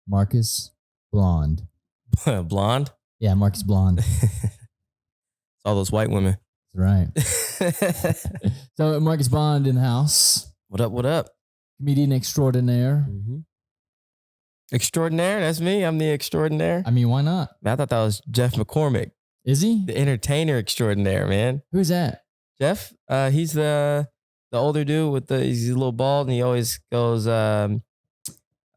Marcus Blonde. Blonde? Yeah, Marcus Blonde. It's all those white women. That's right. So Marcus Blonde in the house. What up? What up? Comedian extraordinaire. Mm-hmm. Extraordinaire? That's me. I'm the extraordinaire. I mean, why not? I thought that was Jeff McCormick. Is he? The entertainer extraordinaire, man. Who's that? Jeff? He's the older dude with he's a little bald and he always goes, other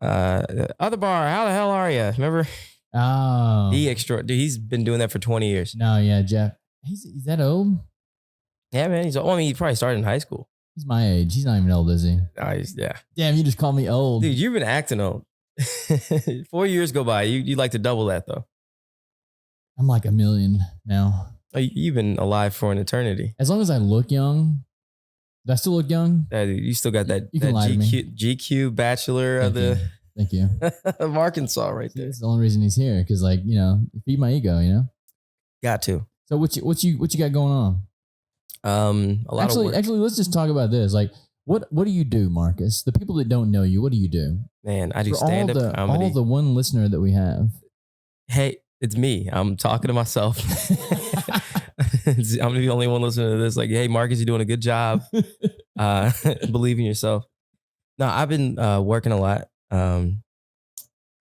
bar, how the hell are you? Remember? Oh. Dude, he's been doing that for 20 years. No, yeah, Jeff. He's that old? Yeah, man. He probably started in high school. He's my age. He's not even old, is he? Yeah. Damn, you just called me old. Dude, you've been acting old. 4 years go by. You'd like to double that, though. I'm like a million now. Oh, you've been alive for an eternity. As long as I look young. Do I still look young? You still got that GQ bachelor of the... Thank you. of Arkansas right there. That's the only reason he's here. Because, like, feed my ego, Got to. So what you got going on? A lot of work. Actually, let's just talk about this. Like, what do you do, Marcus? The people that don't know you, what do you do? Man, I do stand-up comedy. All the one listener that we have. Hey, it's me. I'm talking to myself. I'm the only one listening to this. Like, hey, Marcus, you're doing a good job. Believe in yourself. No, I've been working a lot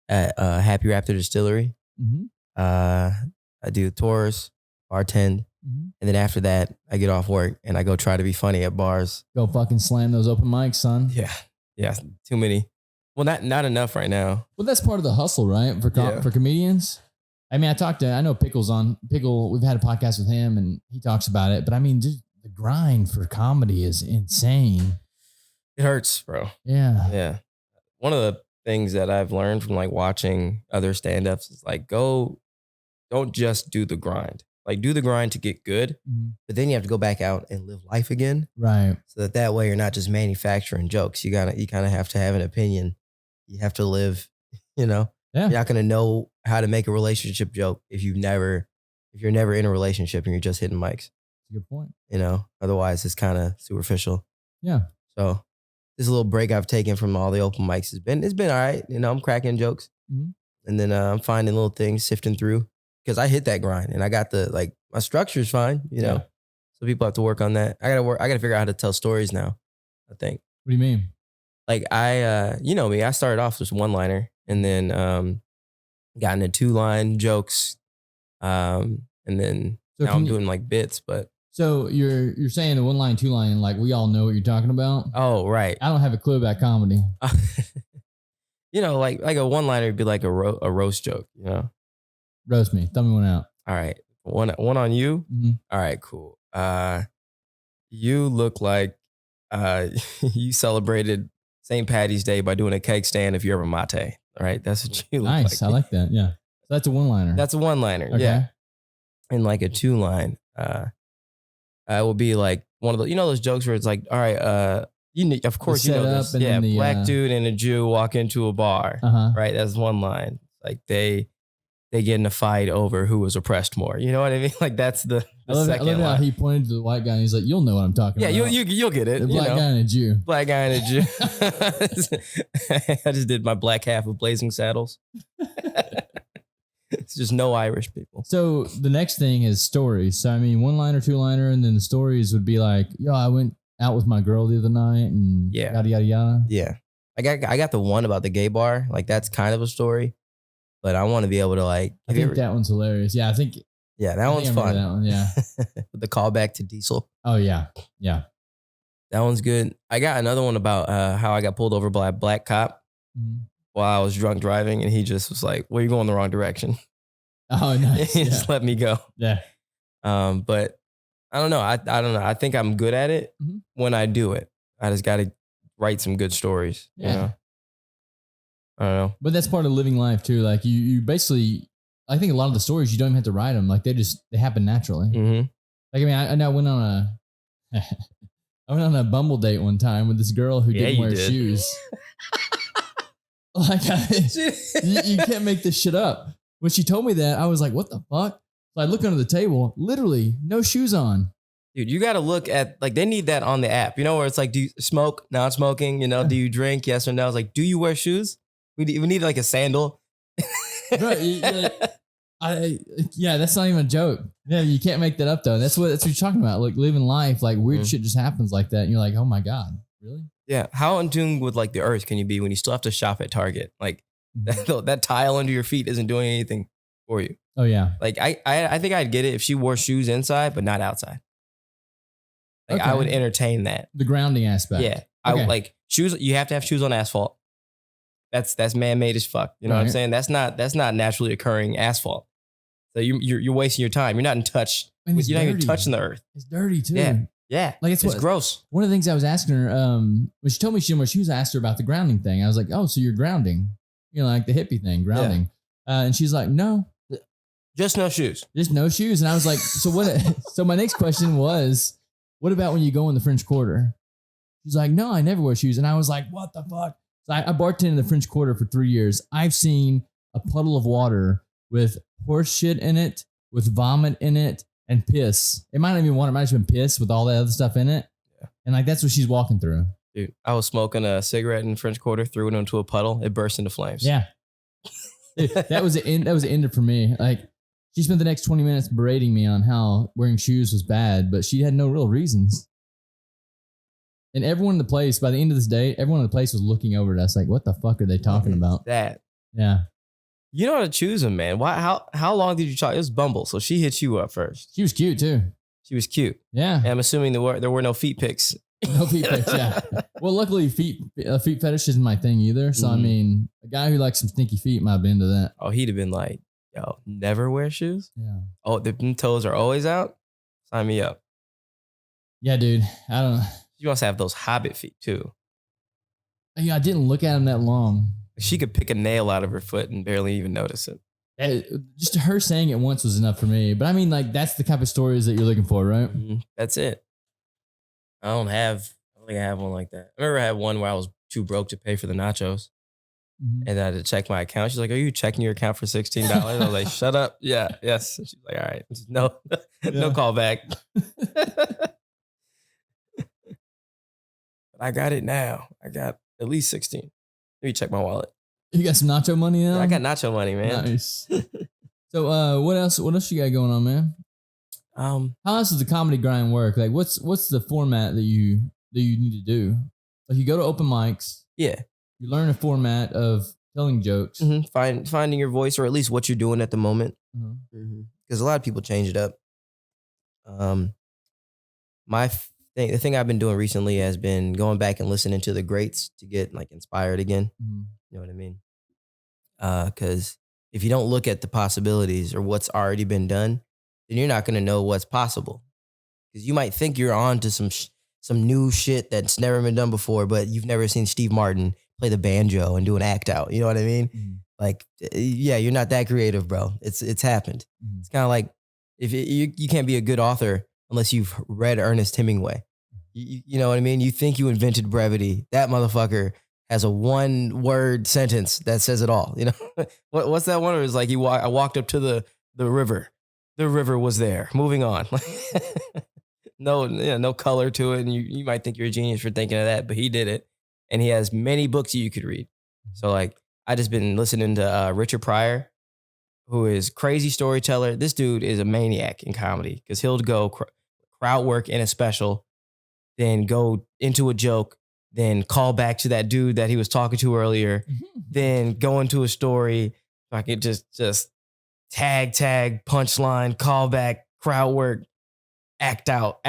at Happy Raptor Distillery. Mm-hmm. I do tours, bartend. Mm-hmm. And then after that, I get off work and I go try to be funny at bars. Go fucking slam those open mics, son. Yeah. Too many. Well, not enough right now. Well, that's part of the hustle, right? For comedians. I mean, I know Pickle. We've had a podcast with him and he talks about it. But I mean, just the grind for comedy is insane. It hurts, bro. Yeah. Yeah. One of the things that I've learned from like watching other stand-ups is like, don't just do the grind. Like do the grind to get good, but then you have to go back out and live life again. Right. So that way you're not just manufacturing jokes. You kind of have to have an opinion. You have to live, Yeah. You're not going to know how to make a relationship joke if you're never in a relationship and you're just hitting mics. That's a good point. Otherwise it's kind of superficial. Yeah. So this little break I've taken from all the open mics it's been all right. I'm cracking jokes and then I'm finding little things, sifting through. Because I hit that grind and I got my structure's fine, So people have to work on that. I gotta figure out how to tell stories now, I think. What do you mean? Like me, I started off as one-liner and then got into two-line jokes. And then now I'm doing like bits, but. So you're saying the one-line, two-line, like we all know what you're talking about? Oh, right. I don't have a clue about comedy. Like a one-liner would be like a roast joke, Roast me. Throw me one out. All right. One on you? Mm-hmm. All right, cool. You look like you celebrated St. Patty's Day by doing a cake stand if you're ever mate. All right. That's what you look like. Nice. I like that. Yeah. So that's a one-liner. That's a one-liner. Okay. Yeah. And like a two-line, will be like one of the, those jokes where it's like, all right, of course you know this. Yeah. Black dude and a Jew walk into a bar. Right. That's one line. Like they get in a fight over who was oppressed more. You know what I mean? Like that's the second line. I love how he pointed to the white guy and he's like, you'll know what I'm talking about. Yeah, you'll get it. The black guy and a Jew. Black guy and a Jew. I just did my black half of Blazing Saddles. It's just no Irish people. So the next thing is stories. So I mean, one-liner, two-liner, and then the stories would be like, I went out with my girl the other night and yada, yada, yada. Yeah. I got the one about the gay bar. Like that's kind of a story. But I want to be able to like. I think that one's hilarious. Yeah, I think. Yeah, that one's fun. That one, yeah. With the callback to Diesel. Oh yeah, yeah. That one's good. I got another one about how I got pulled over by a black cop while I was drunk driving, and he just was like, "Well, you're going the wrong direction." Oh, nice. He just let me go. Yeah. But I don't know. I don't know. I think I'm good at it when I do it. I just got to write some good stories. Yeah. I don't know. But that's part of living life too. Like you basically, I think a lot of the stories, you don't even have to write them. Like they happen naturally. Mm-hmm. Like, I know I went on a Bumble date one time with this girl who didn't wear shoes. Like you can't make this shit up. When she told me that, I was like, what the fuck? So I look under the table, literally no shoes on. Dude, you got to look at, like, they need that on the app, where it's like, do you smoke? Not smoking, do you drink? Yes or no? It's like, do you wear shoes? We need like a sandal. Bro, yeah, that's not even a joke. Yeah, you can't make that up though. That's what you're talking about. Like living life, like weird shit just happens like that. And you're like, oh my God, really? Yeah. How in tune with like the earth can you be when you still have to shop at Target? Like that tile under your feet isn't doing anything for you. Oh yeah. Like I think I'd get it if she wore shoes inside, but not outside. Like I would entertain that. The grounding aspect. Yeah. I like shoes. You have to have shoes on asphalt. That's man-made as fuck. You know what I'm saying? That's not naturally occurring asphalt. So you're wasting your time. You're not in touch. You're not even touching the earth. It's dirty too. Yeah. Like it's gross. One of the things I was asking her, when she told me she didn't wear shoes, I asked her about the grounding thing. I was like, oh, so you're grounding. You know, like the hippie thing, grounding. Yeah. And she's like, no. Just no shoes. Just no shoes. And I was like, so what? So my next question was, what about when you go in the French Quarter? She's like, no, I never wear shoes. And I was like, what the fuck? So I bartended in the French Quarter for 3 years. I've seen a puddle of water with horse shit in it, with vomit in it, and piss. It might not even water. It might have just been piss with all that other stuff in it. Yeah. And like, that's what she's walking through. Dude, I was smoking a cigarette in the French Quarter, threw it into a puddle. It burst into flames. Yeah. Dude, that was the end. That was the end for me. Like, she spent the next 20 minutes berating me on how wearing shoes was bad, but she had no real reasons. And everyone in the place, by the end of this day, everyone in the place was looking over at us like, what the fuck are they talking about? That. Yeah. You know how to choose them, man. Why? How long did you try? It was Bumble, so she hit you up first. She was cute, too. She was cute. Yeah. And I'm assuming there were no feet pics. No feet pics, yeah. Well, luckily, feet fetish isn't my thing either. So, I mean, a guy who likes some stinky feet might have been into that. Oh, he'd have been like, yo, never wear shoes? Yeah. Oh, the toes are always out? Sign me up. Yeah, dude. I don't know. You must have those hobbit feet, too. Yeah, I didn't look at them that long. She could pick a nail out of her foot and barely even notice it. Just her saying it once was enough for me. But I mean, like, that's the type of stories that you're looking for, right? Mm-hmm. That's it. I don't think I have one like that. I remember I had one where I was too broke to pay for the nachos. Mm-hmm. And I had to check my account. She's like, are you checking your account for $16? I was like, shut up. Yeah, yes. She's like, all right. No call back. I got it now. I got at least 16. Let me check my wallet. You got some nacho money now? I got nacho money, man. Nice. So what else you got going on, man? How else does the comedy grind work? Like what's the format that you need to do? Like you go to open mics. Yeah. You learn a format of telling jokes. Mm-hmm. Finding your voice, or at least what you're doing at the moment. Because a lot of people change it up. The thing I've been doing recently has been going back and listening to the greats to get like inspired again. Mm-hmm. You know what I mean? Because if you don't look at the possibilities or what's already been done, then you're not going to know what's possible. Because you might think you're on to some new shit that's never been done before, but you've never seen Steve Martin play the banjo and do an act out. You know what I mean? Mm-hmm. Like, yeah, you're not that creative, bro. It's happened. Mm-hmm. It's kind of like if you can't be a good author unless you've read Ernest Hemingway. You know what I mean? You think you invented brevity. That motherfucker has a 1-word sentence that says it all. You know, what's that one? It was like I walked up to the river. The river was there. Moving on. No color to it. And you might think you're a genius for thinking of that, but he did it. And he has many books you could read. So like, I just been listening to Richard Pryor, who is crazy storyteller. This dude is a maniac in comedy because he'll go crowd work in a special, then go into a joke, then call back to that dude that he was talking to earlier, then go into a story. So I could just tag, punchline, call back, crowd work, act out.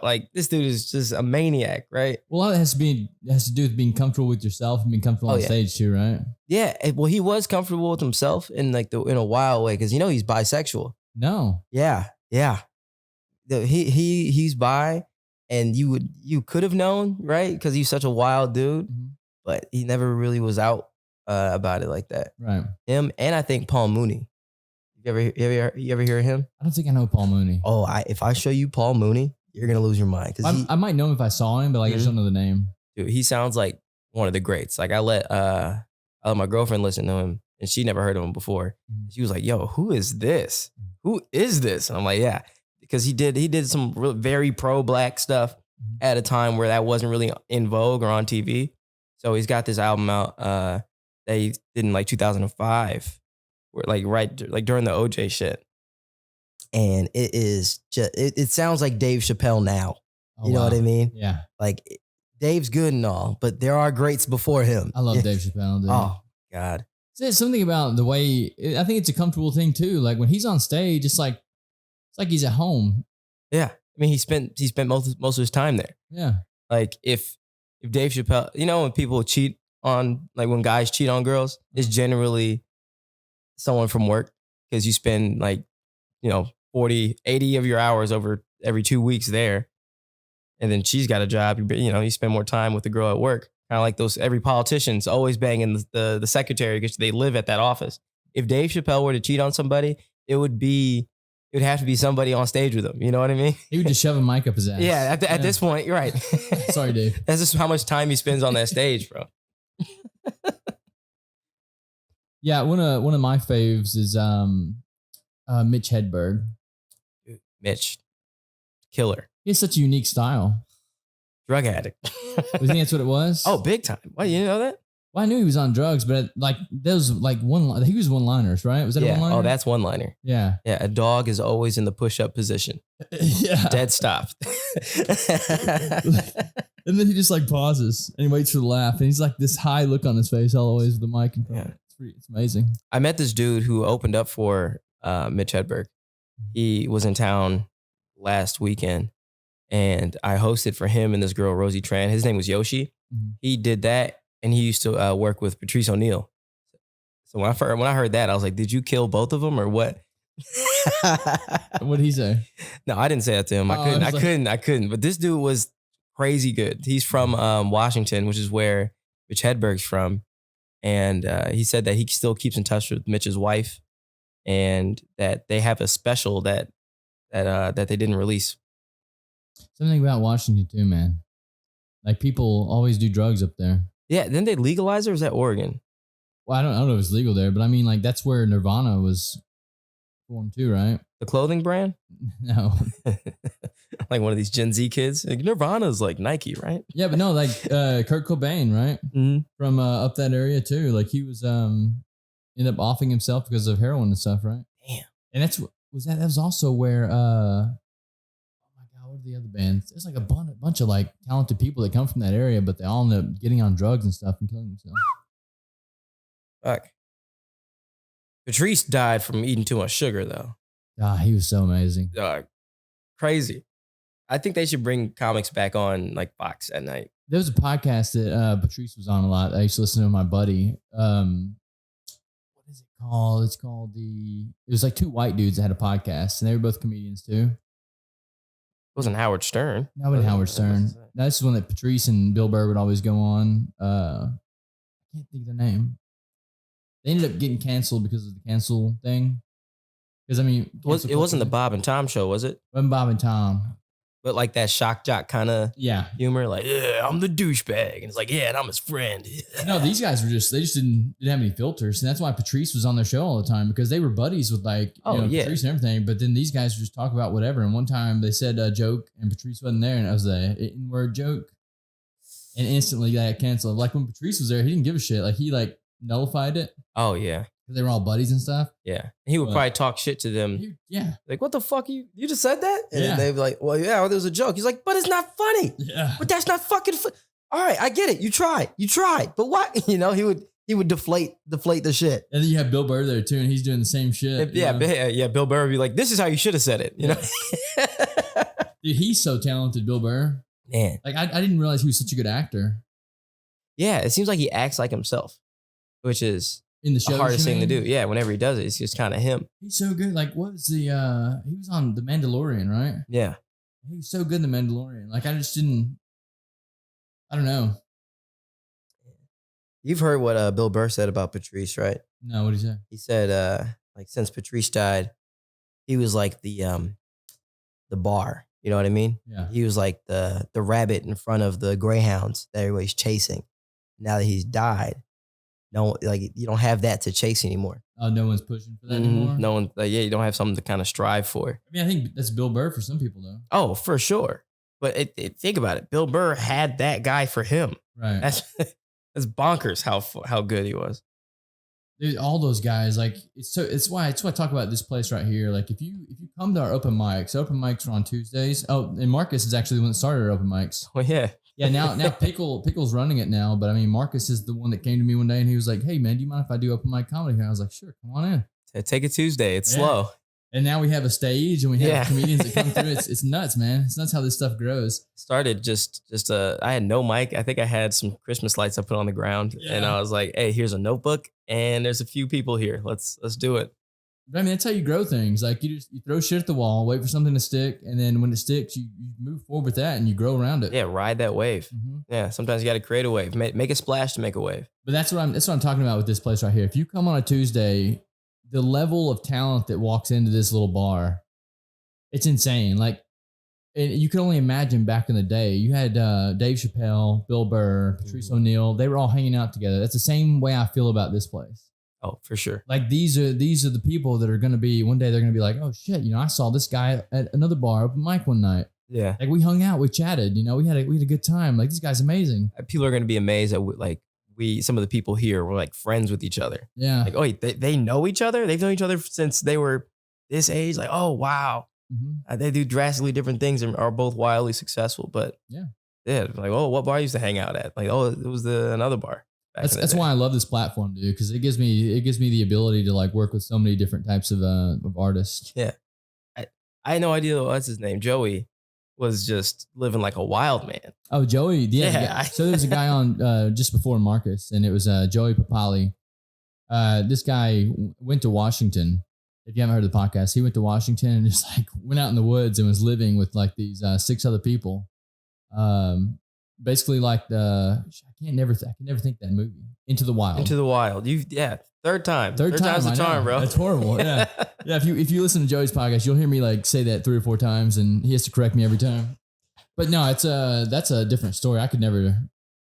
Like this dude is just a maniac, right? Well, it has to do with being comfortable with yourself and being comfortable on stage too, right? Yeah. Well, he was comfortable with himself in like in a wild way because he's bisexual. No. Yeah. He's bi. And you could have known, right? Because he's such a wild dude, but he never really was out about it like that. Right. Him and I think Paul Mooney. You ever hear of him? I don't think I know Paul Mooney. Oh, if I show you Paul Mooney, you're gonna lose your mind. Because I might know him if I saw him, but like I just don't know the name. Dude, he sounds like one of the greats. Like I let my girlfriend listen to him, and she never heard of him before. She was like, "Yo, who is this? Who is this?" And I'm like, "Yeah." Because he did some very pro-black stuff at a time where that wasn't really in vogue or on TV. So he's got this album out they did in like 2005, where like during the OJ shit. And it is just, it sounds like Dave Chappelle now. You know what I mean? Yeah. Like Dave's good and all, but there are greats before him. I love Dave Chappelle, dude. Oh, God. There's something about the way, I think it's a comfortable thing too. Like when he's on stage, it's like he's at home. Yeah. I mean, he spent most of his time there. Yeah. Like if Dave Chappelle, you know, when people cheat on, like when guys cheat on girls, it's generally someone from work, because you spend like, you know, 40, 80 of your hours over every 2 weeks there. And then she's got a job, you know, you spend more time with the girl at work. Kind of like every politician's always banging the secretary because they live at that office. If Dave Chappelle were to cheat on somebody, it would have to be somebody on stage with him. You know what I mean? He would just shove a mic up his ass. Yeah, at this point, you're right. Sorry, Dave. That's just how much time he spends on that stage, bro. Yeah, one of my faves is Mitch Hedberg. Mitch, killer. He has such a unique style. Drug addict. You think that's what it was? Oh, big time. Why, you know that? Well, I knew he was on drugs, but like those like he was one-liners, right? Was that a one-liner? Oh, that's one-liner. Yeah. Yeah, a dog is always in the push-up position. Yeah. Dead stop. And then he just like pauses and he waits for the laugh, and he's like this high look on his face always with the mic in front. Yeah. It's amazing. I met this dude who opened up for Mitch Hedberg. He was in town last weekend, and I hosted for him and this girl, Rosie Tran. His name was Yoshi. Mm-hmm. He did that, and he used to work with Patrice O'Neal. So when I heard that, I was like, did you kill both of them or what? What'd he say? No, I didn't say that to him. I couldn't. But this dude was crazy good. He's from Washington, which is where Mitch Hedberg's from. And he said that he still keeps in touch with Mitch's wife, and that they have a special that they didn't release. Something about Washington too, man. Like people always do drugs up there. Yeah, didn't they legalize it, or was that Oregon? Well, I don't know if it's legal there, but I mean, like that's where Nirvana was formed too, right? The clothing brand? No. Like one of these Gen Z kids. Like Nirvana's like Nike, right? Yeah, but no, like Kurt Cobain, right? Mm-hmm. From up that area too. Like he was ended up offing himself because of heroin and stuff, right? Damn. And that was also where oh my God, what are the other bands? There's like a bunch of like talented people that come from that area, but they all end up getting on drugs and stuff and killing themselves. Fuck. Patrice died from eating too much sugar, though. Ah, he was so amazing. Crazy. I think they should bring comics back on like Fox at night. There was a podcast that Patrice was on a lot. I used to listen to my buddy. What is it called? It was like two white dudes that had a podcast, and they were both comedians too. It wasn't Howard Stern. No, it wasn't Howard Stern. That's the one that Patrice and Bill Burr would always go on. I can't think of the name. They ended up getting canceled because of the cancel thing. Because I mean, it wasn't the Bob and Tom show, was it? It wasn't Bob and Tom. But like that shock jock kind of humor, like, yeah, I'm the douchebag. And it's like, yeah, and I'm his friend. No, these guys they just didn't have any filters. And that's why Patrice was on their show all the time, because they were buddies with Patrice and everything. But then these guys would just talk about whatever. And one time they said a joke and Patrice wasn't there, and it was an N-word joke. And instantly they got canceled. Like when Patrice was there, he didn't give a shit. Like he like nullified it. Oh, yeah. They were all buddies and stuff. Yeah. He would probably talk shit to them. Yeah. Like, what the fuck? You just said that? And they'd be like, well, yeah, there was a joke. He's like, but it's not funny. Yeah. But that's not fucking funny. All right, I get it. You tried. But what? You know, he would deflate the shit. And then you have Bill Burr there too, and he's doing the same shit. Bill Burr would be like, this is how you should have said it. You know? Dude, he's so talented, Bill Burr. Man. Like, I didn't realize he was such a good actor. Yeah, it seems like he acts like himself, which is in the show, the hardest thing to do. Yeah, whenever he does it, it's just kind of him. He's so good. Like, what was he was on The Mandalorian, right? Yeah. He was so good in The Mandalorian. Like, I don't know. You've heard what Bill Burr said about Patrice, right? No, what did he say? He said, like, since Patrice died, he was like the bar. You know what I mean? Yeah. He was like the rabbit in front of the greyhounds that everybody's chasing. Now that he's died, you don't have that to chase anymore. Oh, no one's pushing for that anymore? No one, you don't have something to kind of strive for. I mean, I think that's Bill Burr for some people, though. Oh, for sure. But think about it. Bill Burr had that guy for him. Right. That's bonkers how good he was. Dude, all those guys, like it's why I talk about this place right here. Like if you come to our open mics are on Tuesdays. Oh, and Marcus is actually the one that started our open mics. Well, yeah. Yeah, now Pickle's running it now, but I mean Marcus is the one that came to me one day and he was like, "Hey man, do you mind if I do open mic comedy here?" I was like, "Sure, come on in." Take a Tuesday. It's slow. And now we have a stage and we have comedians that come through. It's nuts, man. It's nuts how this stuff grows. Started I had no mic. I think I had some Christmas lights I put on the ground and I was like, hey, here's a notebook and there's a few people here. Let's do it. But I mean, that's how you grow things. Like you throw shit at the wall, wait for something to stick. And then when it sticks, you move forward with that and you grow around it. Yeah. Ride that wave. Mm-hmm. Yeah. Sometimes you got to create a wave, make a splash to make a wave. But that's what I'm talking about with this place right here. If you come on a Tuesday, the level of talent that walks into this little bar, it's insane. Like, and you can only imagine back in the day, you had Dave Chappelle, Bill Burr, Patrice O'Neill. They were all hanging out together. That's the same way I feel about this place. Oh, for sure. Like these are the people that are going to be, one day they're going to be like, oh shit, I saw this guy at another bar, open mic one night. Yeah. Like we hung out, we chatted, we had a good time. Like this guy's amazing. People are going to be amazed at some of the people here were like friends with each other. Yeah. Like, oh, wait, they know each other? They've known each other since they were this age? Like, oh, wow. Mm-hmm. They do drastically different things and are both wildly successful. But yeah, like, oh, what bar I used to hang out at? Like, oh, it was another bar. That's why I love this platform, dude, because it gives me the ability to like work with so many different types of artists. Yeah. I had no idea what's his name. Joey was just living like a wild man. Oh, Joey. Yeah. So there was a guy on just before Marcus, and it was Joey Papali. This guy went to Washington. If you haven't heard of the podcast, he went to Washington and just like went out in the woods and was living with like these 6 other people. Basically like I can never think that movie. Into the Wild. Third time's the charm, bro. That's horrible. Yeah. Yeah. If you listen to Joey's podcast, you'll hear me like say that 3 or 4 times and he has to correct me every time. But no, that's a different story. I could never.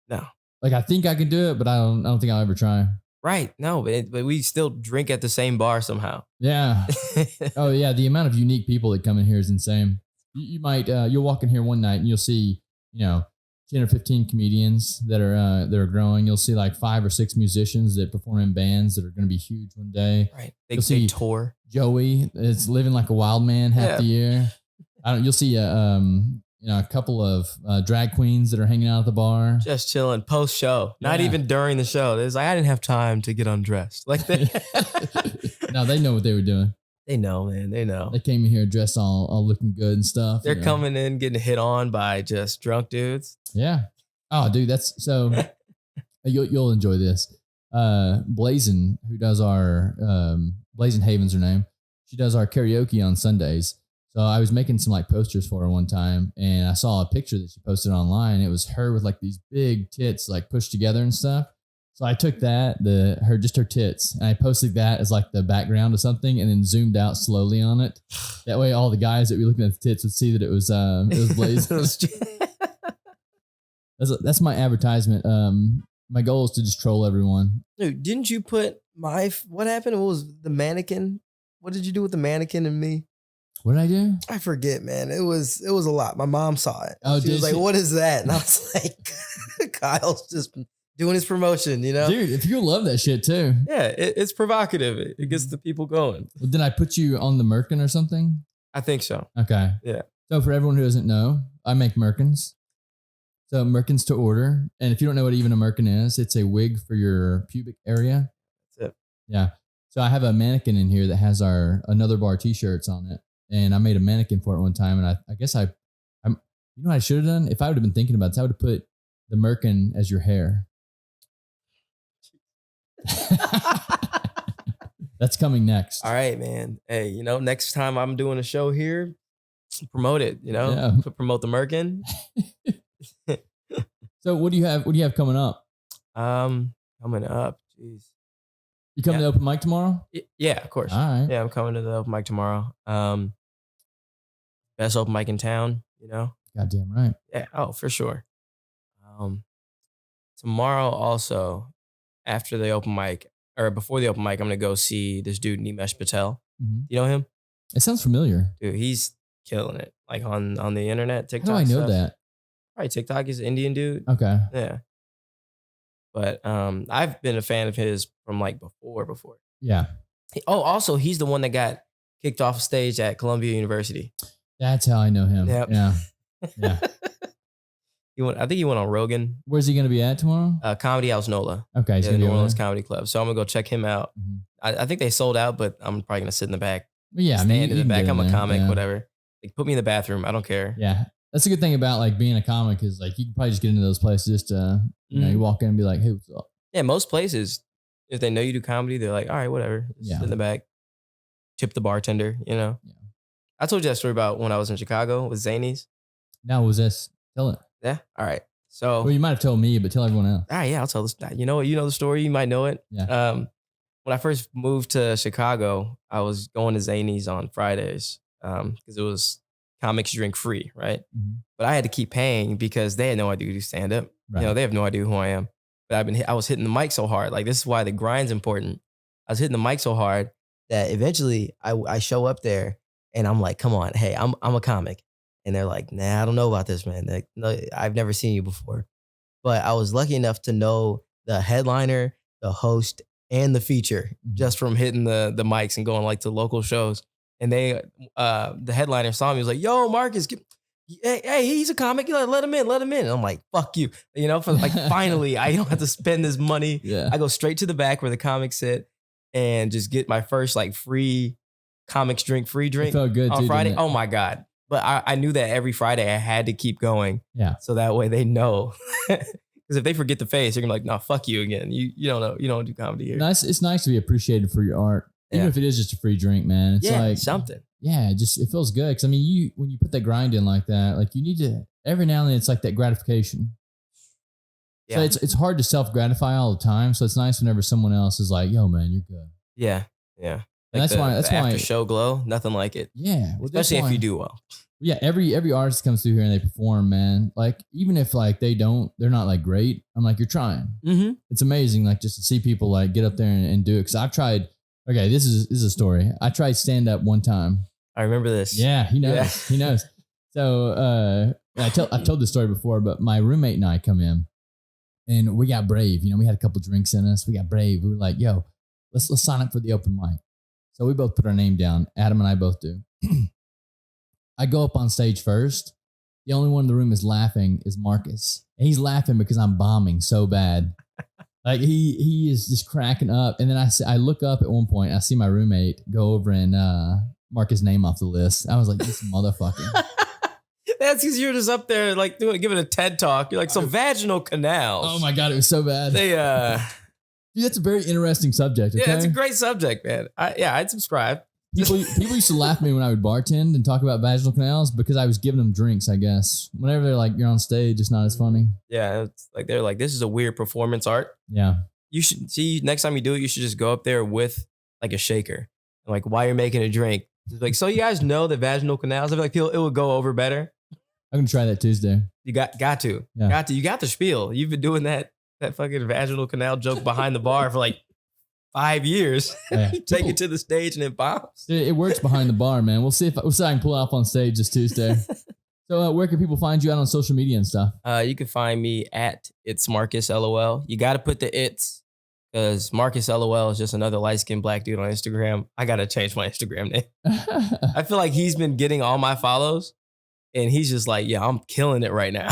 No. Like I think I could do it, but I don't think I'll ever try. Right. No, but we still drink at the same bar somehow. Yeah. Oh yeah. The amount of unique people that come in here is insane. You might you'll walk in here one night and you'll see 10 or 15 comedians that are growing. You'll see like 5 or 6 musicians that perform in bands that are going to be huge one day. Right. You'll see tour. Joey is living like a wild man half the year. You'll see a couple of drag queens that are hanging out at the bar. Just chilling post show. Not even during the show. It's like, I didn't have time to get undressed. Like that. No, they know what they were doing. They know, man. They know. They came in here dressed all looking good and stuff. They're coming in, getting hit on by just drunk dudes. Yeah. Oh, dude, that's so. You'll enjoy this. Blazin, who does our Blazin Haven's her name. She does our karaoke on Sundays. So I was making some like posters for her one time, and I saw a picture that she posted online. It was her with like these big tits like pushed together and stuff. So I took that, her tits, and I posted that as like the background of something, and then zoomed out slowly on it. That way, all the guys that were looking at the tits would see that it was Blazin. That's my advertisement. My goal is to just troll everyone. Dude, didn't you put what happened? What was the mannequin? What did you do with the mannequin and me? What did I do? I forget, man. It was a lot. My mom saw it. Oh, she was like, "What is that?" And I was like, "Kyle's just doing his promotion, Dude, if you love that shit too. Yeah, it's provocative. It gets the people going. Well, did I put you on the merkin or something? I think so. Okay. Yeah. So for everyone who doesn't know, I make merkins. So merkins to order. And if you don't know what even a merkin is, it's a wig for your pubic area. That's it. Yeah. So I have a mannequin in here that has our Another Bar t-shirts on it. And I made a mannequin for it one time. And I guess I'm you know what I should have done? If I would have been thinking about this, I would have put the merkin as your hair. That's coming next. All right, man. Hey, next time I'm doing a show here, promote it, promote the merkin. So what do you have coming up? Coming up, jeez. You coming to the open mic tomorrow? Yeah, of course. All right. Yeah, I'm coming to the open mic tomorrow. Best open mic in town, Goddamn right. Yeah, oh, for sure. Tomorrow also, after the open mic, or before the open mic, I'm going to go see this dude, Nemesh Patel. Mm-hmm. You know him? It sounds familiar. Dude, he's killing it. Like on the internet, TikTok. How do I know that? Right, TikTok is an Indian dude. Okay. Yeah. But I've been a fan of his from like before. Yeah. Also, he's the one that got kicked off stage at Columbia University. That's how I know him. Yep. Yeah. Yeah. I think he went on Rogan. Where's he going to be at tomorrow? Comedy House NOLA. Okay. He's going to New Orleans Comedy Club. So I'm going to go check him out. Mm-hmm. I think they sold out, but I'm probably going to sit in the back. Yeah. Stand in the back. I'm a comic, whatever. Like, put me in the bathroom. I don't care. Yeah. That's a good thing about like being a comic is like you can probably just get into those places just you know, you walk in and be like, hey, what's up? Yeah. Most places, if they know you do comedy, they're like, all right, whatever. Just sit in the back. Tip the bartender, you know? Yeah. I told you that story about when I was in Chicago with Zanies. No, was this? Tell it. Yeah. All right. So. Well, you might have told me, but tell everyone else. All right. Yeah. I'll tell this. You know what? You know the story. You might know it. Yeah. When I first moved to Chicago, I was going to Zanies on Fridays because it was comics drink free, right? Mm-hmm. But I had to keep paying because they had no idea who do stand up. Right. You know, they have no idea who I am. But I was hitting the mic so hard. Like, this is why the grind's important. I was hitting the mic so hard that eventually I show up there and I'm like, come on, hey, I'm a comic. And they're like, nah, I don't know about this, man. Like, no, I've never seen you before. But I was lucky enough to know the headliner, the host, and the feature just from hitting the mics and going like to local shows. And they, the headliner saw me, was like, yo, Marcus, hey, he's a comic. You let him in. And I'm like, fuck you. You know, for like, finally, I don't have to spend this money. Yeah. I go straight to the back where the comics sit and just get my first like free comics free drink. It felt good on too, Friday. Oh my God. But I knew that every Friday I had to keep going. Yeah. So that way they know. Because if they forget the face, you're gonna be like, no, fuck you again. You don't know. You don't do comedy here. It's nice to be appreciated for your art. Even if it is just a free drink, man. It's like something. Yeah, it feels good. Because I mean, when you put that grind in like that, like you need to every now and then. It's like that gratification. Yeah. So it's hard to self gratify all the time. So it's nice whenever someone else is like, "Yo, man, you're good." Yeah. And like that's why after show glow, nothing like it. Yeah, well, especially if you do well. Yeah, every artist comes through here and they perform, man. Like even if like they're not like great, I'm like, you're trying. Mm-hmm. It's amazing, like just to see people like get up there and do it. Because I've tried. Okay, this is a story. I tried stand up one time. I remember this. Yeah, he knows. Yeah. He knows. So I've told this story before, but my roommate and I come in, and we got brave. You know, we had a couple drinks in us. We got brave. We were like, yo, let's sign up for the open mic. So we both put our name down. Adam and I both do. I go up on stage first. The only one in the room is laughing is Marcus. And he's laughing because I'm bombing so bad. Like he is just cracking up. And then I look up at one point. I see my roommate go over and mark his name off the list. I was like, this motherfucker. That's because you're just up there like giving a TED talk. You're like, so vaginal canals. Oh my God, it was so bad. Dude, that's a very interesting subject. Okay? Yeah, it's a great subject, man. I'd subscribe. People used to laugh at me when I would bartend and talk about vaginal canals because I was giving them drinks, I guess. Whenever they're like, you're on stage, it's not as funny. Yeah, it's like they're like, this is a weird performance art. Yeah. You should see next time you do it, you should just go up there with like a shaker. And like while you're making a drink. It's like, so you guys know the vaginal canals? I feel like it would go over better. I'm gonna try that Tuesday. You got to. Yeah. Got to. You got the spiel. You've been doing that fucking vaginal canal joke behind the bar for like 5 years. Yeah. You take it to the stage and it bombs. It works behind the bar, man. We'll see if I can pull off on stage this Tuesday. So where can people find you out on social media and stuff? You can find me at It's Marcus LOL. You got to put the it's because Marcus LOL is just another light-skinned black dude on Instagram. I got to change my Instagram name. I feel like he's been getting all my follows and he's just like, yeah, I'm killing it right now.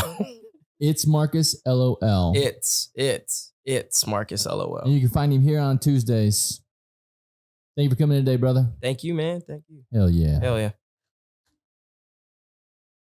It's Marcus LOL. It's Marcus LOL. And you can find him here on Tuesdays. Thank you for coming in today, brother. Thank you, man. Thank you. Hell yeah. Hell yeah.